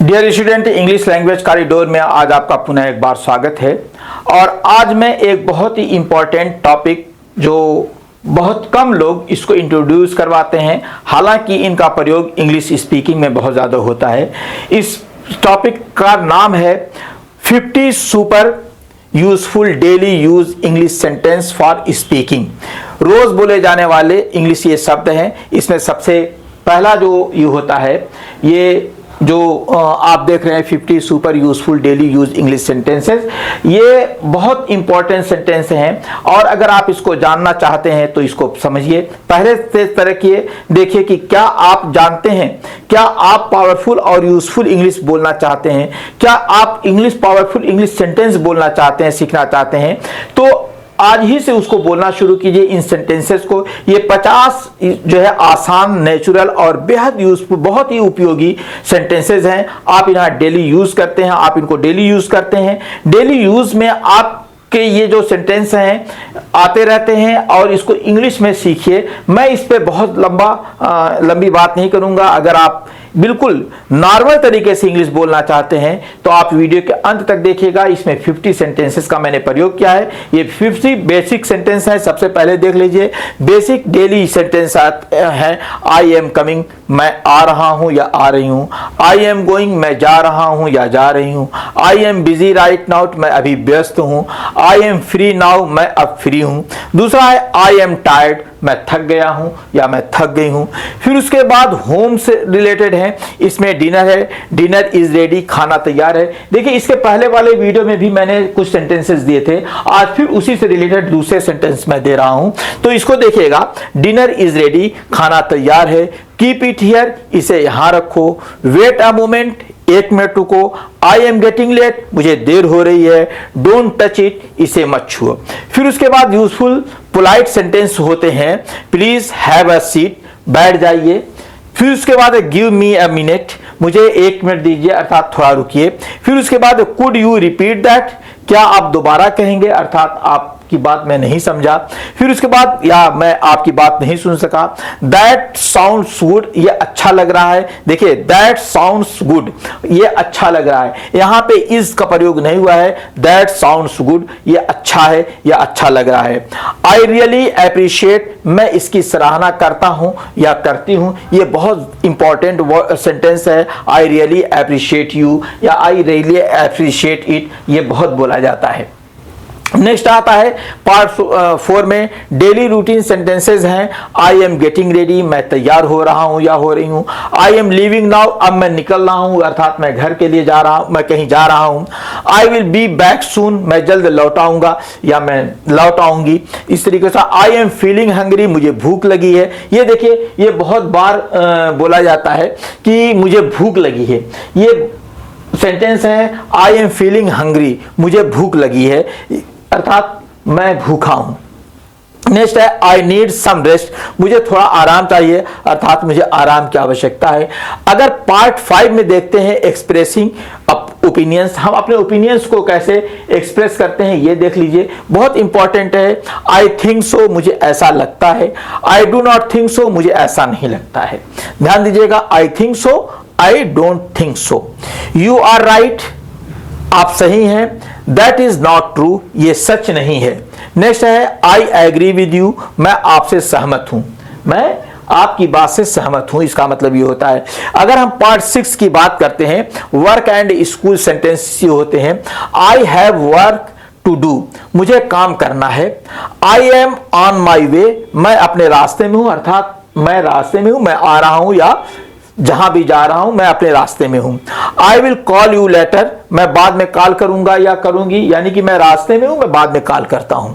Dear student, English language corridor में आज आपका पुनः एक बार स्वागत है। और आज मैं एक बहुत ही इम्पोर्टेंट टॉपिक जो बहुत कम लोग इसको इंट्रोड्यूस करवाते हैं, हालांकि इनका प्रयोग इंग्लिश स्पीकिंग में बहुत ज़्यादा होता है। इस टॉपिक का नाम है 50 super useful daily use English sentence for speaking. रोज बोले जाने वाले इंग्लिश ये शब्द हैं। इसमें सबसे पहला जो ये होता है, ये जो आप देख रहे हैं 50 super useful daily use English sentences, ये बहुत इंपॉर्टेंट सेंटेंस हैं। और अगर आप इसको जानना चाहते हैं तो इसको समझिए, पहले से तरकिए, देखिए कि क्या आप जानते हैं, क्या आप पावरफुल और यूजफुल इंग्लिश बोलना चाहते हैं, क्या आप इंग्लिश पावरफुल इंग्लिश सेंटेंस बोलना चाहते हैं, सीखना चाहते हैं, तो आज ही से उसको बोलना शुरू कीजिए इन सेंटेंसेस को। ये 50 जो है आसान, नेचुरल और बेहद यूजफुल, बहुत ही उपयोगी सेंटेंसेस हैं। आप इन्हें डेली यूज करते हैं, आप इनको डेली यूज करते हैं। डेली यूज में आपके ये जो सेंटेंस हैं आते रहते हैं और इसको इंग्लिश में सीखिए। मैं इस पे बहुत लंबी बात नहीं करूंगा। अगर आप बिल्कुल नॉर्मल तरीके से इंग्लिश बोलना चाहते हैं तो आप वीडियो के अंत तक देखिएगा। इसमें 50 सेंटेंसेस का मैंने प्रयोग किया है। ये 50 बेसिक सेंटेंस है। सबसे पहले देख लीजिए, बेसिक डेली सेंटेंस है। आई एम कमिंग, मैं आ रहा हूं या आ रही हूं। आई एम गोइंग, मैं जा रहा हूं या जा रही हूं। I am busy right now, मैं अभी व्यस्त हूं। आई एम फ्री नाउ, मैं अब फ्री हूं। दूसरा है आई एम टायर्ड, मैं थक गया हूं या मैं थक गई हूं। फिर उसके बाद होम से रिलेटेड है। इसमें डिनर है, डिनर इज रेडी, खाना तैयार है। देखिए, इसके पहले वाले वीडियो में भी मैंने कुछ सेंटेंसेस दिए थे, आज फिर उसी से रिलेटेड दूसरे सेंटेंस मैं दे रहा हूं। तो इसको देखिएगा, डिनर इज रेडी, खाना तैयार है। कीप इट हियर, इसे यहां रखो। वेट अ मोमेंट, एक मिनट रुको। आई एम गेटिंग लेट, मुझे देर हो रही है। डोंट टच इट, इसे मत छुओ। फिर उसके बाद यूजफुल पोलाइट सेंटेंस होते हैं। प्लीज हैव अ सीट, बैठ जाइए। फिर उसके बाद गिव मी अ मिनट, मुझे एक मिनट दीजिए, अर्थात थोड़ा रुकिए। फिर उसके बाद कुड यू रिपीट दैट, क्या आप दोबारा कहेंगे, अर्थात आपकी बात मैं नहीं समझा। फिर उसके बाद या मैं आपकी बात नहीं सुन सका। दैट साउंड्स गुड, ये अच्छा लग रहा है। देखिए, दैट साउंड्स गुड, ये अच्छा लग रहा है। यहां पे इज का प्रयोग नहीं हुआ है। दैट साउंड्स गुड, ये अच्छा है या अच्छा लग रहा है। आई रियली अप्रिशिएट, मैं इसकी सराहना करता हूं या करती हूं। ये बहुत इंपॉर्टेंट सेंटेंस है। आई रियली अप्रिशिएट यू या आई रियली अप्रिशिएट इट, ये बहुत बोला जाता है। नेक्स्ट आता है पार्ट 4 में डेली रूटीन सेंटेंसेस हैं। आई एम गेटिंग रेडी, मैं तैयार हो रहा हूं या हो रही हूं। आई एम लीविंग नाउ, अब मैं निकल रहा हूं, अर्थात मैं घर के लिए जा रहा हूं, मैं कहीं जा रहा हूं। I will be back soon, मैं जल्द लौट आऊंगा या मैं लौट आऊंगी। इस तरीके से आई एम फीलिंग हंग्री, मुझे भूख लगी है। ये देखिए, ये बहुत बार बोला जाता है कि मुझे भूख लगी है। ये सेंटेंस है, आई एम फीलिंग हंग्री, मुझे भूख लगी है, अर्थात मैं भूखा हूं। नेक्स्ट है आई नीड सम रेस्ट, मुझे थोड़ा आराम चाहिए, अर्थात मुझे आराम की आवश्यकता है। अगर पार्ट 5 में देखते हैं एक्सप्रेसिंग ओपिनियंस, हम अपने ओपिनियंस को कैसे एक्सप्रेस करते हैं ये देख लीजिए, बहुत इंपॉर्टेंट है। आई थिंक सो, मुझे ऐसा लगता है। I do not think so, मुझे ऐसा नहीं लगता है। ध्यान दीजिएगा, I think so, I don't think so. You are right, आप सही हैं। दैट इज नॉट ट्रू, ये सच नहीं है। नेक्स्ट है आई एग्री विद यू, मैं आपसे सहमत हूं, मैं आपकी बात से सहमत हूं। इसका मतलब ये होता है। अगर हम पार्ट 6 की बात करते हैं, वर्क एंड स्कूल सेंटेंस ये होते हैं। I have work to do, मुझे काम करना है। आई एम ऑन माई वे, मैं अपने रास्ते में हूं, अर्थात मैं रास्ते में हूं, मैं आ रहा हूं या जहां भी जा रहा हूं मैं अपने रास्ते में हूं। I will call you later, मैं बाद में कॉल करूंगा या करूंगी, यानी कि मैं रास्ते में हूं, मैं बाद में कॉल करता हूं।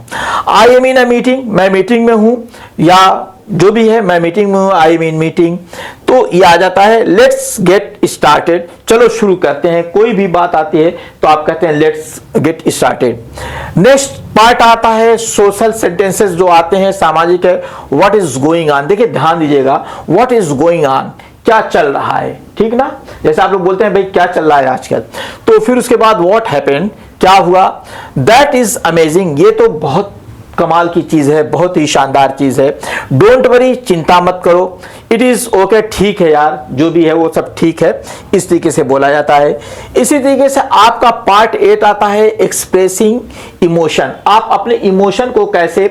I am in a meeting, मैं मीटिंग में हूं या जो भी है मैं मीटिंग में हूं, आई एम इन मीटिंग। तो ये आ जाता है लेट्स गेट स्टार्टेड, चलो शुरू करते हैं। कोई भी बात आती है तो आप कहते हैं let's get started. Next part आता है सोशल सेंटेंसेस जो आते हैं, सामाजिक है। व्हाट इज गोइंग ऑन, देखिए ध्यान दीजिएगा, व्हाट इज गोइंग ऑन, क्या चल रहा है, ठीक ना। जैसे आप लोग बोलते हैं भाई क्या चल रहा है आजकल, तो फिर उसके बाद व्हाट हैपेंड, क्या हुआ। दैट इज अमेजिंग, ये तो बहुत कमाल की चीज़ है, बहुत ही शानदार चीज़ है। डोंट वरी, चिंता मत करो, इट इज़ ओके, ठीक है यार, जो भी है वो सब ठीक है, इस तरीके से बोला जाता है। इसी तरीके से आपका पार्ट 8 आता है एक्सप्रेसिंग इमोशन। आप अपने इमोशन को कैसे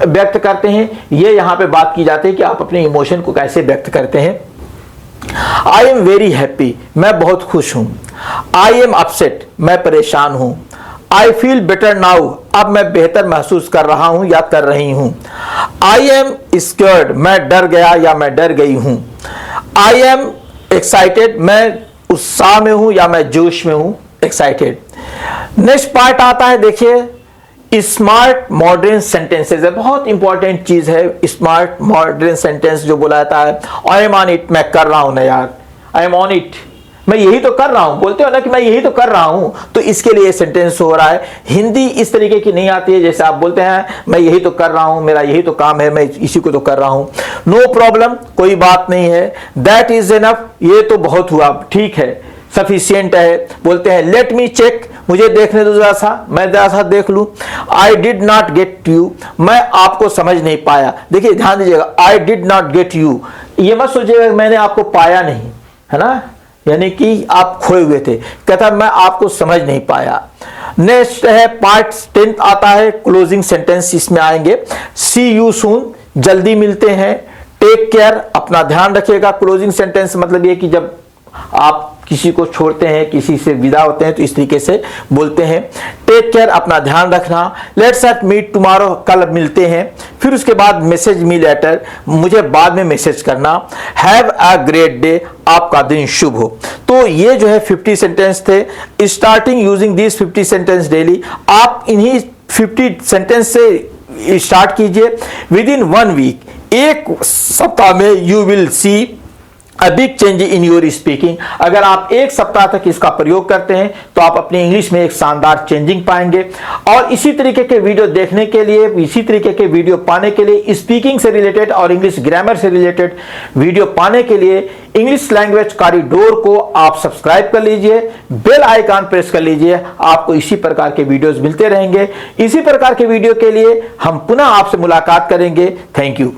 व्यक्त करते हैं, ये यहाँ पे बात की जाती है कि आप अपने इमोशन को कैसे व्यक्त करते हैं। आई एम वेरी हैप्पी, मैं बहुत खुश हूँ। आई एम अपसेट, मैं परेशान हूँ। आई फील बेटर नाउ, अब मैं बेहतर महसूस कर रहा हूं या कर रही हूं। आई एम स्कर्ड, मैं डर गया या मैं डर गई हूं। आई एम एक्साइटेड, मैं उत्साह में हूं या मैं जोश में हूं, एक्साइटेड। नेक्स्ट पार्ट आता है, देखिए स्मार्ट मॉडर्न सेंटेंसेस है, बहुत इंपॉर्टेंट चीज है स्मार्ट मॉडर्न सेंटेंस जो बोला जाता है। आई एम ऑन इट, मैं कर रहा हूं ना यार, आई एम ऑन इट, मैं यही तो कर रहा हूं, बोलते हो ना कि मैं यही तो कर रहा हूं, तो इसके लिए सेंटेंस हो रहा है। हिंदी इस तरीके की नहीं आती है, जैसे आप बोलते हैं मैं यही तो कर रहा हूं, मेरा यही तो काम है, मैं इसी को तो कर रहा हूं। नो प्रॉब्लम, कोई बात नहीं है। दैट इज एनफ, ये तो बहुत हुआ, ठीक है, सफिशियंट है। बोलते हैं लेट मी चेक, मुझे देखने दो जरा सा, मैं जरा सा देख लूं। I did not get you, मैं आपको समझ नहीं पाया। देखिए ध्यान दीजिएगा, I did not get you, ये मत सोचिएगा मैंने आपको पाया नहीं, है ना, यानी कि आप खोए हुए थे। कहता मैं आपको समझ नहीं पाया। नेक्स्ट है पार्ट 10 आता है क्लोजिंग सेंटेंस, इसमें आएंगे सी यू सून, जल्दी मिलते हैं। टेक केयर, अपना ध्यान रखिएगा। क्लोजिंग सेंटेंस मतलब ये कि जब आप किसी को छोड़ते हैं, किसी से विदा होते हैं, तो इस तरीके से बोलते हैं। टेक केयर, अपना ध्यान रखना। लेट्स मीट टुमारो, कल मिलते हैं। फिर उसके बाद मैसेज मी लेटर, मुझे बाद में मैसेज करना। हैव अ ग्रेट डे, आपका दिन शुभ हो। तो ये जो है 50 सेंटेंस थे। Starting using this 50 sentence daily, आप इन्हीं 50 सेंटेंस से स्टार्ट कीजिए। विद इन 1 वीक, एक सप्ताह में you will see a big change in your speaking. अगर आप एक सप्ताह तक इसका प्रयोग करते हैं तो आप अपनी इंग्लिश में एक शानदार चेंजिंग पाएंगे। और इसी तरीके के वीडियो देखने के लिए, इसी तरीके के वीडियो पाने के लिए, स्पीकिंग से रिलेटेड और इंग्लिश ग्रामर से रिलेटेड वीडियो पाने के लिए इंग्लिश लैंग्वेज कॉरिडोर को आप सब्सक्राइब कर लीजिए, बेल आइकन प्रेस कर लीजिए। आपको इसी प्रकार के वीडियोस मिलते रहेंगे। इसी प्रकार के वीडियो के लिए हम पुनः आपसे मुलाकात करेंगे। Thank you.